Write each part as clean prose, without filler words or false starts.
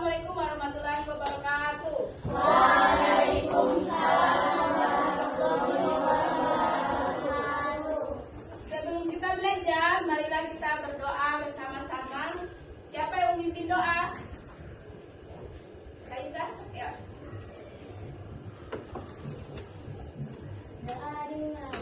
Assalamualaikum warahmatullahi wabarakatuh. Waalaikumsalam warahmatullahi wabarakatuh. Sebelum kita belajar, marilah kita berdoa bersama-sama. Siapa yang memimpin doa? Saya kan? Ya. Doa dimulai.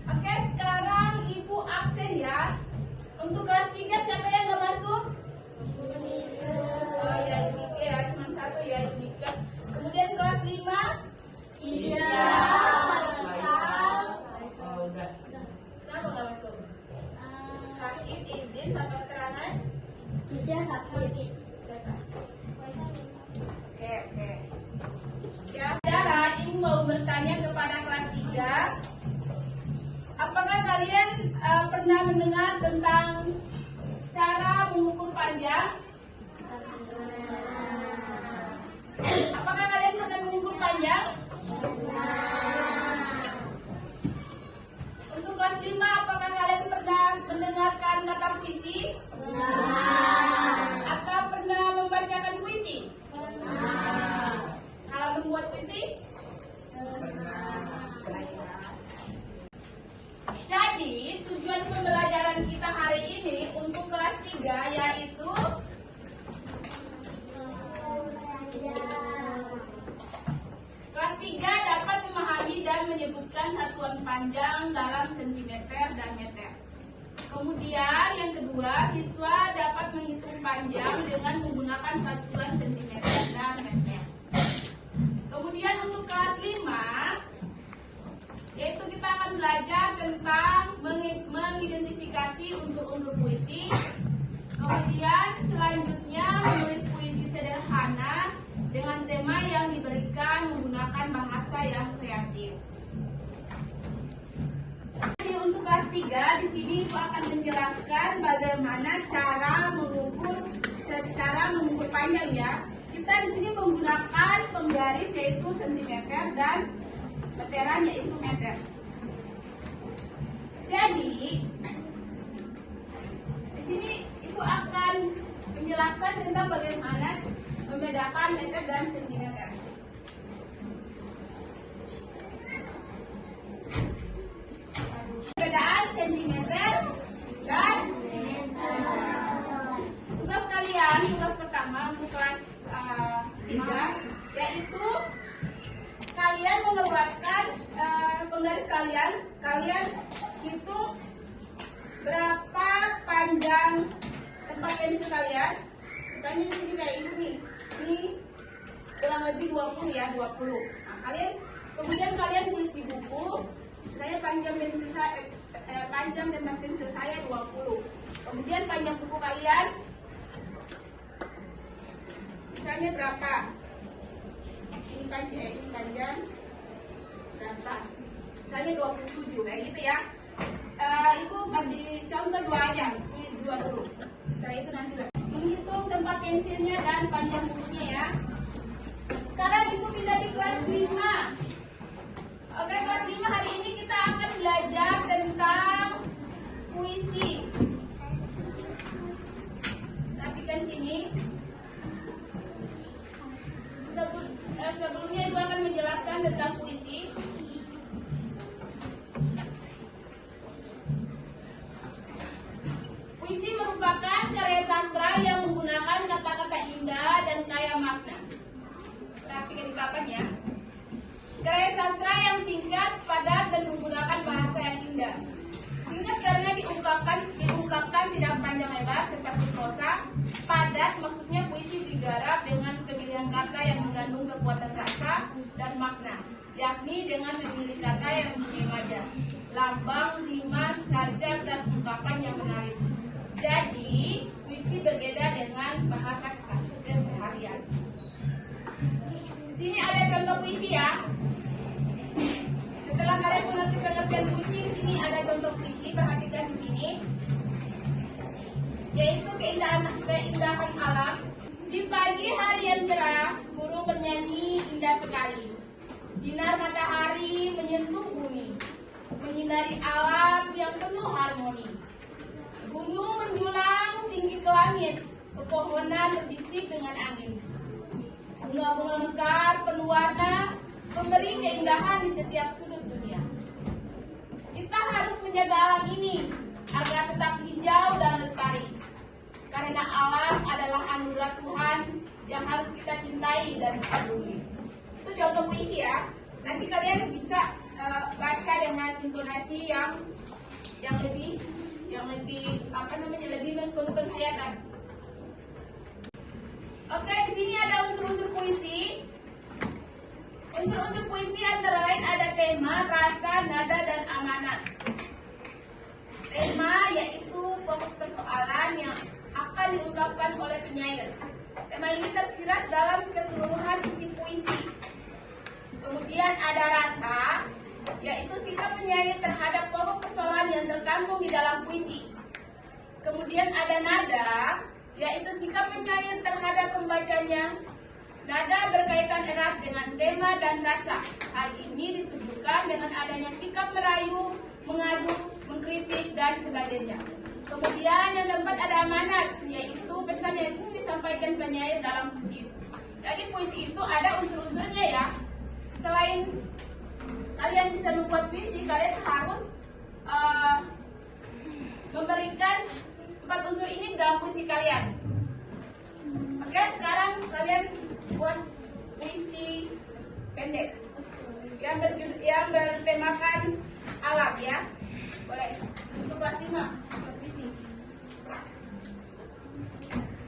Oke, sekarang Ibu absen ya. Untuk kelas 3 siapa yang nggak masuk? Oh ya, Ibu Ike ya, cuma satu ya, Ibu Ike. Kemudian kelas 5 kenapa nggak masuk? Sakit, izin, tanpa keterangan? Oke. Ya, sekarang Ibu mau bertanya kepada kelas 3. Apakah kalian pernah mendengar tentang cara mengukur panjang? Apakah kalian pernah mengukur panjang? Untuk kelas 5, apakah kalian pernah mendengarkan kata puisi? Atau pernah membacakan puisi? Kalau membuat puisi? Jadi, tujuan pembelajaran kita hari ini untuk kelas 3 yaitu kelas 3 dapat memahami dan menyebutkan satuan panjang dalam sentimeter dan meter. Kemudian yang kedua, siswa dapat menghitung panjang dengan menggunakan satuan sentimeter dan meter. Kemudian untuk kelas 5 yaitu kita akan belajar tentang mengidentifikasi unsur-unsur puisi. Kemudian selanjutnya menulis puisi sederhana dengan tema yang diberikan menggunakan bahasa yang kreatif. Jadi untuk kelas 3 di sini Ibu akan menjelaskan bagaimana cara mengukur panjang ya. Kita di sini menggunakan penggaris yaitu sentimeter dan meteran yaitu meter. Jadi di sini Ibu akan menjelaskan tentang bagaimana membedakan meter dan sentimeter. Perbedaan sentimeter dan tugas kalian, tugas pertama untuk kelas 3 yaitu kalian mengeluarkan penggaris kalian hitung berapa panjang tempat pensil kalian. Misalnya di sini kayak ini kurang lebih 20 ya, 20. Nah, kemudian kalian tulis di buku, saya panjang tempat pensil saya 20. Kemudian panjang buku kalian misalnya berapa? Ini panjang berapa? Misalnya 27 kayak gitu ya. Ibu kasih contoh 2 aja, ini 2 dulu. Setelah itu nanti menghitung tempat pensilnya dan panjang bukunya ya. Sekarang Ibu pindah di kelas 5. Oke, kelas 5 hari ini kita akan belajar tentang puisi. Perhatikan sini. Sebelumnya Ibu akan menjelaskan tentang puisi. Puisi merupakan karya sastra yang menggunakan kata-kata indah dan kaya makna. Perhatikan di papan ya. Karya sastra yang singkat, padat dan menggunakan bahasa yang indah. Singkat karena diungkapkan tidak panjang lebar seperti prosa. Padat maksudnya puisi digarap dengan pemilihan kata yang mengandung kekuatan rasa dan makna, yakni dengan memilih kata yang mempunyai majas, lambang, rima, sajak dan ungkapan yang menarik. Jadi puisi berbeda dengan bahasa keseharian. Di sini ada contoh puisi ya. Setelah kalian mengerti pengertian puisi di sini ada contoh puisi, perhatikan di sini. Yaitu keindahan alam. Di pagi hari yang cerah, burung bernyanyi indah sekali. Sinar matahari menyentuh bumi, menyinari alam yang penuh harmoni. Gunung menjulang tinggi ke langit, pepohonan berbisik dengan angin. Bunga-bunga mekar penuh warna, memberi keindahan di setiap sudut dunia. Kita harus menjaga alam ini agar tetap hijau dan lestari. Karena alam adalah anugerah Tuhan yang harus kita cintai dan peduli. Itu contoh puisi ya. Nanti kalian bisa baca dengan intonasi yang lebih lebih penuh penghayatan. Oke, di sini ada unsur-unsur puisi. Unsur-unsur puisi antara lain ada tema, rasa, nada, dan amanat. Tema yaitu pokok persoalan yang akan diungkapkan oleh penyair. Tema ini tersirat dalam keseluruhan isi puisi. Kemudian ada rasa, yaitu sikap penyair terhadap pokok persoalan yang terkandung di dalam puisi. Kemudian ada nada, yaitu sikap penyair terhadap pembacanya. Nada berkaitan erat dengan tema dan rasa. Hal ini ditujukan dengan adanya sikap merayu, mengadu, mengkritik, dan sebagainya. Kemudian yang keempat ada amanat, yaitu pesan yang ingin disampaikan penyair dalam puisi. Jadi puisi itu ada unsur-unsurnya ya. Selain kalian bisa membuat puisi, kalian harus memberikan 4 unsur ini dalam puisi kalian. Oke, sekarang kalian buat puisi pendek yang bertemakan alam ya. Boleh untuk kelas 5 puisi.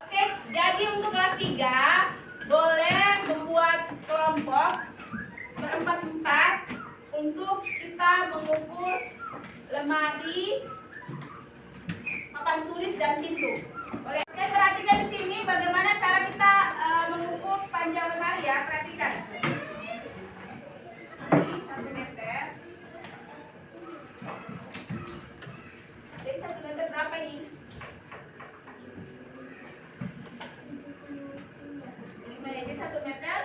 Oke, jadi untuk kelas 3 boleh membuat kelompok berempat-empat untuk kita mengukur lemari, papan tulis, dan pintu. Boleh. Oke, perhatikan di sini bagaimana cara kita mengukur panjang lemari ya. Perhatikan. Ini 1 meter. Jadi 1 meter berapa ini? 5 ya. Jadi 1 meter.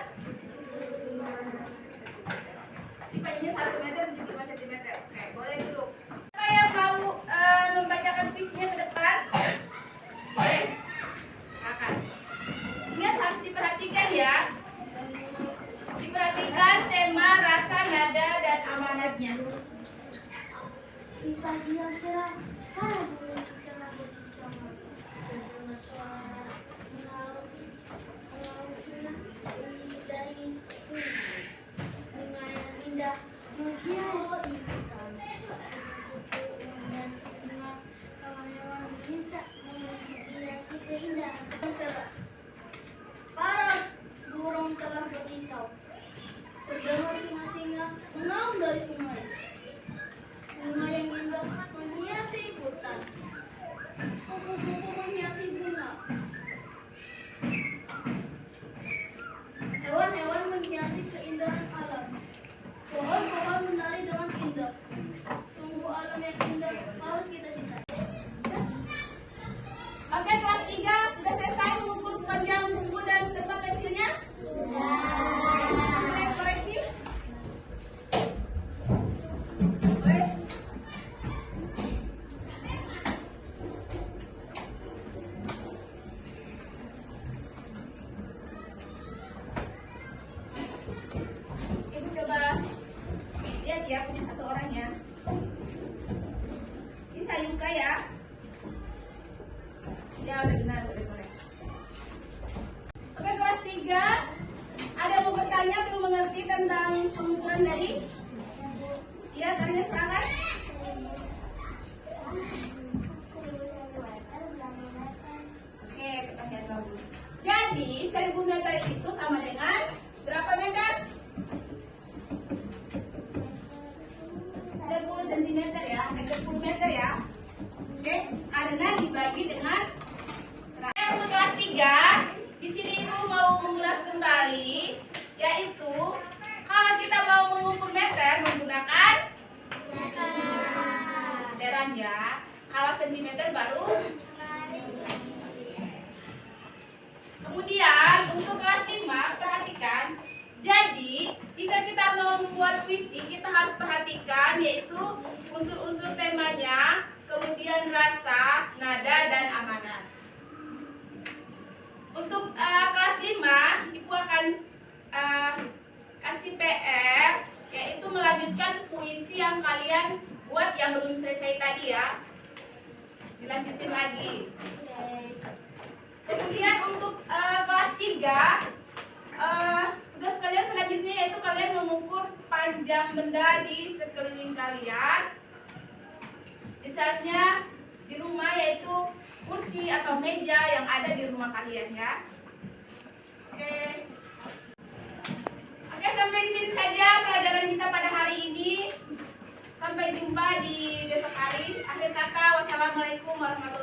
Ini panjangnya 1 meter 75 cm. Oke, boleh dulu. Siapa yang mau membacakan puisinya ke depan? Boleh? Silakan. Ingat harus diperhatikan ya. Diperhatikan tema, rasa, nada, dan amanatnya. Di pagi yang cerah, para burung cerah berkicauan. Terdengar suara melaut sunah dari sungai. Bunga yang indah menghiasi hutan. Kupu-kupu menghiasi bunga, hewan-hewan berhisap menghiasi keindahan. Para burung telah berkicau. Terdengar singa-singa mengaum dari sungai. Bunga yang indah menghiasi hutan. Kupu-kupu menghiasi bunga. Hewan-hewan menghiasi keindahan alam. Pohon-pohon menari dengan indah. Sungguh alam yang indah harus kita cintai. Oke, kelas 3 sudah selesai mengukur panjang buku dan tempat pensilnya? Sudah. Boleh koreksi? Boleh? Ibu coba lihat ya, punya 1 orang ya. Ini Sayuka ya. Ya udah benar, boleh. Oke, kelas 3 ada yang mau bertanya, belum mengerti tentang pengukuran tadi? Iya, Karina silakan. Oke, pertanyaan bagus. Jadi 1000 meter itu sama dengan berapa meter? 10 cm ya, 10 meter ya. Oke, karena dibagi dengan untuk kelas 3, di sini Ibu mau mengulas kembali, yaitu kalau kita mau mengukur meter menggunakan temannya. Kalau sentimeter baru. Kemudian untuk kelas 5 perhatikan. Jadi jika kita mau membuat puisi, kita harus perhatikan yaitu unsur-unsur temanya, kemudian rasa, nada, dan amanat. Untuk kelas 5, Ibu akan kasih PR, yaitu melanjutkan puisi yang kalian buat yang belum selesai tadi ya. Dilanjutin lagi. Kemudian untuk kelas 3, tugas kalian selanjutnya yaitu kalian mengukur panjang benda di sekeliling kalian. Misalnya di rumah yaitu kursi atau meja yang ada di rumah kalian ya. Oke. Oke, sampai di sini saja pelajaran kita pada hari ini. Sampai jumpa di besok hari. Akhir kata, wassalamualaikum warahmatullahi wabarakatuh.